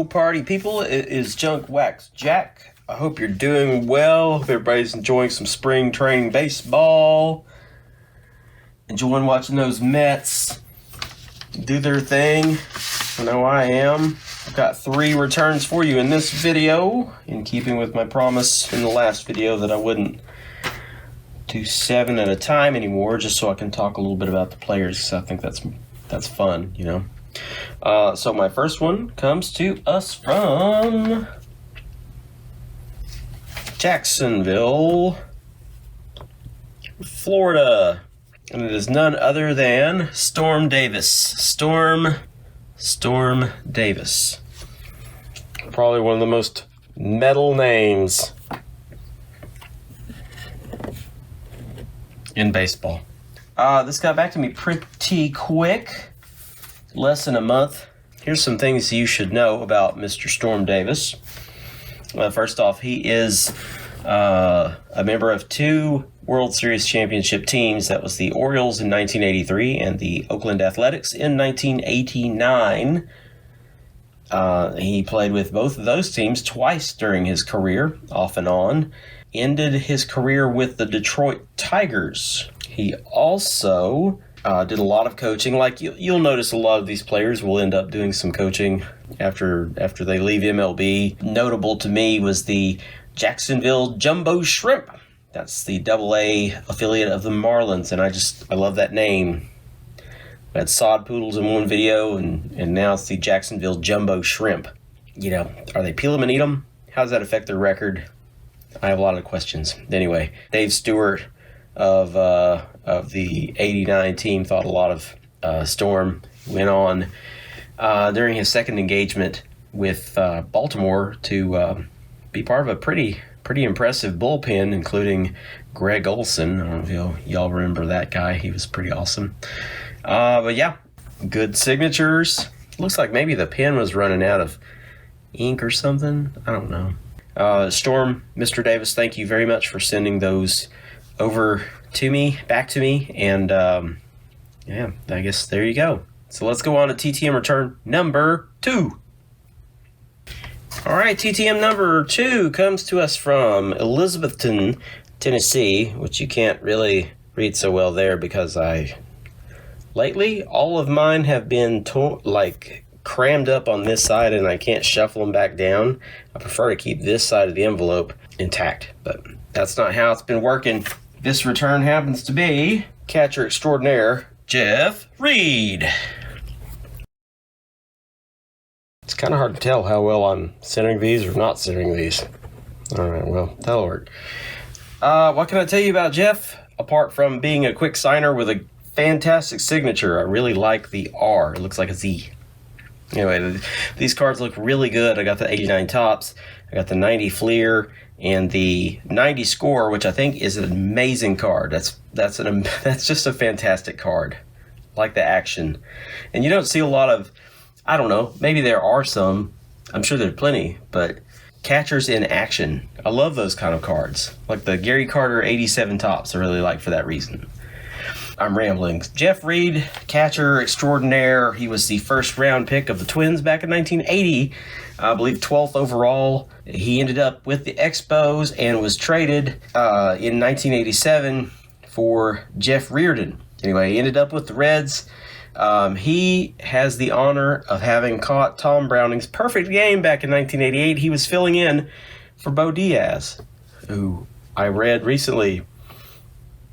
party people. It is Junk Wax Jack. I hope you're doing well. Hope everybody's enjoying some spring training baseball. Enjoying watching those Mets do their thing. I know I am. I've got 3 returns for you in this video, in keeping with my promise in the last video that I wouldn't do 7 at a time anymore, just so I can talk a little bit about the players, because I think that's fun, you know. So my first one comes to us from Jacksonville, Florida, and it is none other than Storm Davis. Storm Davis. Probably one of the most metal names in baseball. This got back to me pretty quick, less than a month. Here's some things you should know about Mr. Storm Davis. First off, he is a member of 2 World Series championship teams. That was the Orioles in 1983 and the Oakland Athletics in 1989. He played with both of those teams twice during his career, off and on. Ended his career with the Detroit Tigers. He also did a lot of coaching. Like you'll notice a lot of these players will end up doing some coaching after they leave MLB. Notable to me was the Jacksonville Jumbo Shrimp. That's the AA affiliate of the Marlins, and I love that name. I had Sod Poodles in one video, and now it's the Jacksonville Jumbo Shrimp. You know, are they peel them and eat them? How does that affect their record? I have a lot of questions. Anyway, Dave Stewart of the 89 team thought a lot of Storm. Went on during his second engagement with Baltimore to be part of a pretty impressive bullpen, including Greg Olson. I don't know if y'all remember that guy. He was pretty awesome. But yeah, good signatures. Looks like maybe the pen was running out of ink or something. I don't know. Storm, Mr. Davis, thank you very much for sending those over to me, back to me, and yeah, I guess there you go. So let's go on to TTM return number 2. All right, TTM number 2 comes to us from Elizabethton, Tennessee, which you can't really read so well there because lately all of mine have been crammed up on this side and I can't shuffle them back down. I prefer to keep this side of the envelope intact, but that's not how it's been working. This return happens to be catcher extraordinaire Jeff Reed. It's kind of hard to tell how well I'm centering these or not centering these. All right, well, that'll work. What can I tell you about Jeff? Apart from being a quick signer with a fantastic signature, I really like the R. It looks like a Z. Anyway, these cards look really good. I got the 89 Topps, I got the 90 Fleer, and the 90 Score, which I think is an amazing card. That's just a fantastic card. I like the action. And you don't see a lot of, I don't know, maybe there are some, I'm sure there are plenty, but catchers in action. I love those kind of cards. Like the Gary Carter 87 Topps I really like for that reason. I'm rambling. Jeff Reed, catcher extraordinaire. He was the first round pick of the Twins back in 1980. I believe 12th overall. He ended up with the Expos and was traded in 1987 for Jeff Reardon. Anyway, he ended up with the Reds. He has the honor of having caught Tom Browning's perfect game back in 1988. He was filling in for Bo Diaz, who I read recently.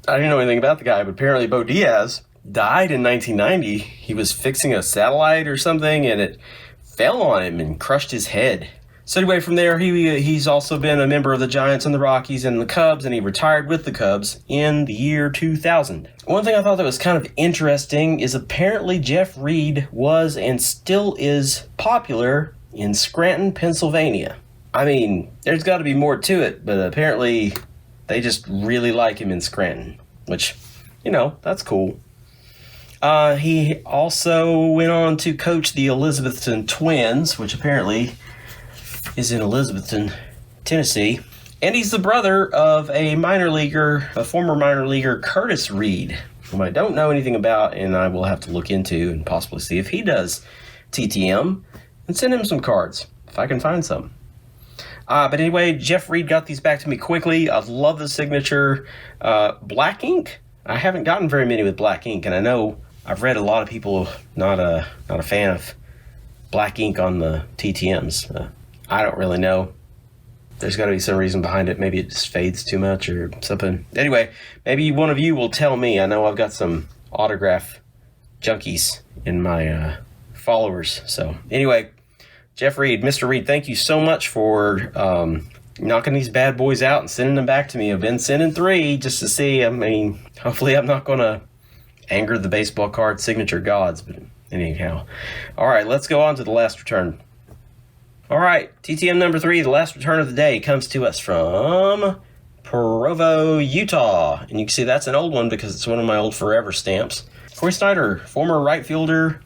I didn't know anything about the guy, but apparently Bo Diaz died in 1990. He was fixing a satellite or something, and it fell on him and crushed his head. So anyway, from there, he's also been a member of the Giants and the Rockies and the Cubs, and he retired with the Cubs in the year 2000. One thing I thought that was kind of interesting is apparently Jeff Reed was and still is popular in Scranton, Pennsylvania. I mean, there's got to be more to it, but apparently they just really like him in Scranton, which, you know, that's cool. He also went on to coach the Elizabethton Twins, which apparently is in Elizabethton, Tennessee. And he's the brother of a former minor leaguer, Curtis Reed, whom I don't know anything about, and I will have to look into and possibly see if he does TTM and send him some cards. if I can find some. But anyway, Jeff Reed got these back to me quickly. I love the signature. Black ink. I haven't gotten very many with black ink, and I know I've read a lot of people not a fan of black ink on the TTMs. I don't really know. There's got to be some reason behind it. Maybe it just fades too much or something. Anyway, maybe one of you will tell me. I know I've got some autograph junkies in my followers. So anyway, Jeff Reed, Mr. Reed, thank you so much for knocking these bad boys out and sending them back to me. I've been sending 3 just to see. I mean, hopefully I'm not going to anger the baseball card signature gods. But anyhow. All right, let's go on to the last return. All right, TTM number 3, the last return of the day, comes to us from Provo, Utah. And you can see that's an old one because it's one of my old forever stamps. Corey Snyder, former right fielder.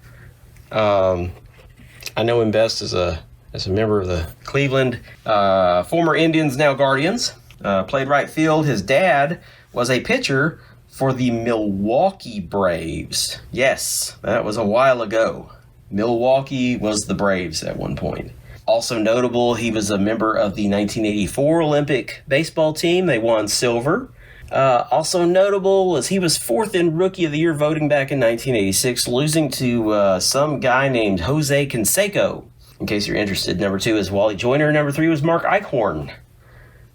I know him best as a member of the Cleveland, former Indians, now Guardians. Played right field. His dad was a pitcher for the Milwaukee Braves. Yes, that was a while ago. Milwaukee was the Braves at one point. Also notable, he was a member of the 1984 Olympic baseball team. They won silver. Also notable was he was 4th in Rookie of the Year voting back in 1986, losing to some guy named Jose Canseco. In case you're interested, number 2 is Wally Joyner. Number 3 was Mark Eichhorn.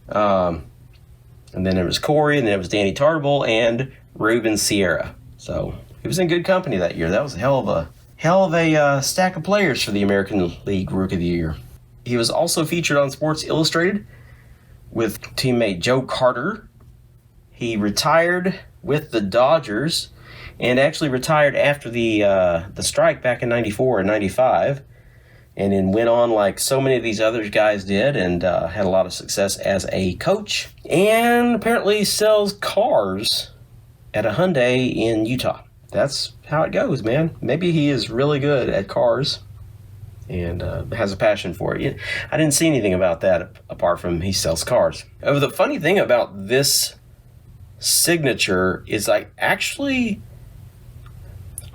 And then there was Corey, and then it was Danny Tartabull and Ruben Sierra. So he was in good company that year. That was a hell of a stack of players for the American League Rookie of the Year. He was also featured on Sports Illustrated with teammate Joe Carter. He retired with the Dodgers and actually retired after the strike back in 94 and 95, and then went on like so many of these other guys did and had a lot of success as a coach, and apparently sells cars at a Hyundai in Utah. That's how it goes, man. Maybe he is really good at cars and has a passion for it. I didn't see anything about that apart from he sells cars. The funny thing about this signature is I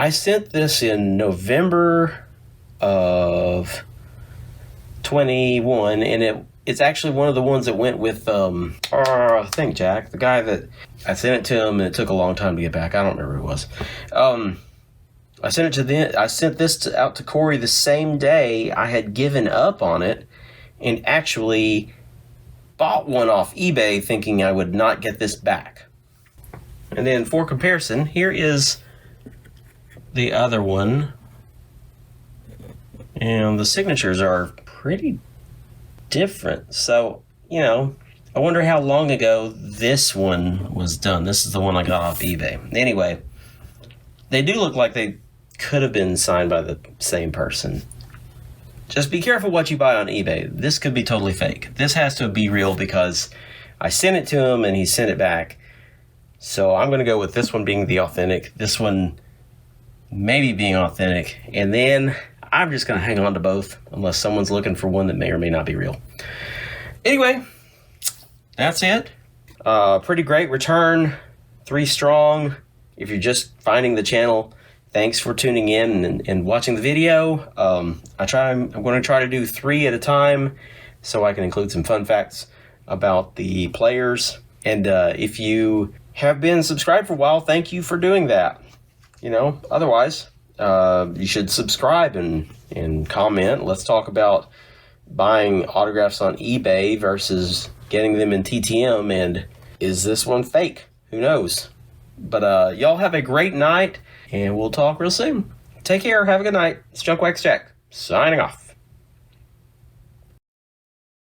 sent this in November of 21, and it's actually one of the ones that went with I think Jack, the guy that I sent it to him, and it took a long time to get back. I don't remember who it was. I sent this out to Corey the same day. I had given up on it and actually bought one off eBay thinking I would not get this back. And then for comparison, here is the other one. And the signatures are pretty different. So, I wonder how long ago this one was done. This is the one I got off eBay. Anyway, they do look like they could have been signed by the same person. Just be careful what you buy on eBay. This could be totally fake. This has to be real because I sent it to him and he sent it back. So I'm going to go with this one being the authentic. This one maybe being authentic. And then I'm just going to hang on to both unless someone's looking for one that may or may not be real. Anyway, that's it. Pretty great return. 3 strong. If you're just finding the channel, thanks for tuning in and watching the video. I'm going to try to do 3 at a time so I can include some fun facts about the players. And if you have been subscribed for a while, thank you for doing that. Otherwise, you should subscribe and comment. Let's talk about buying autographs on eBay versus getting them in TTM, and is this one fake? Who knows? But y'all have a great night, and we'll talk real soon. Take care. Have a good night. It's Junk Wax Jack, signing off.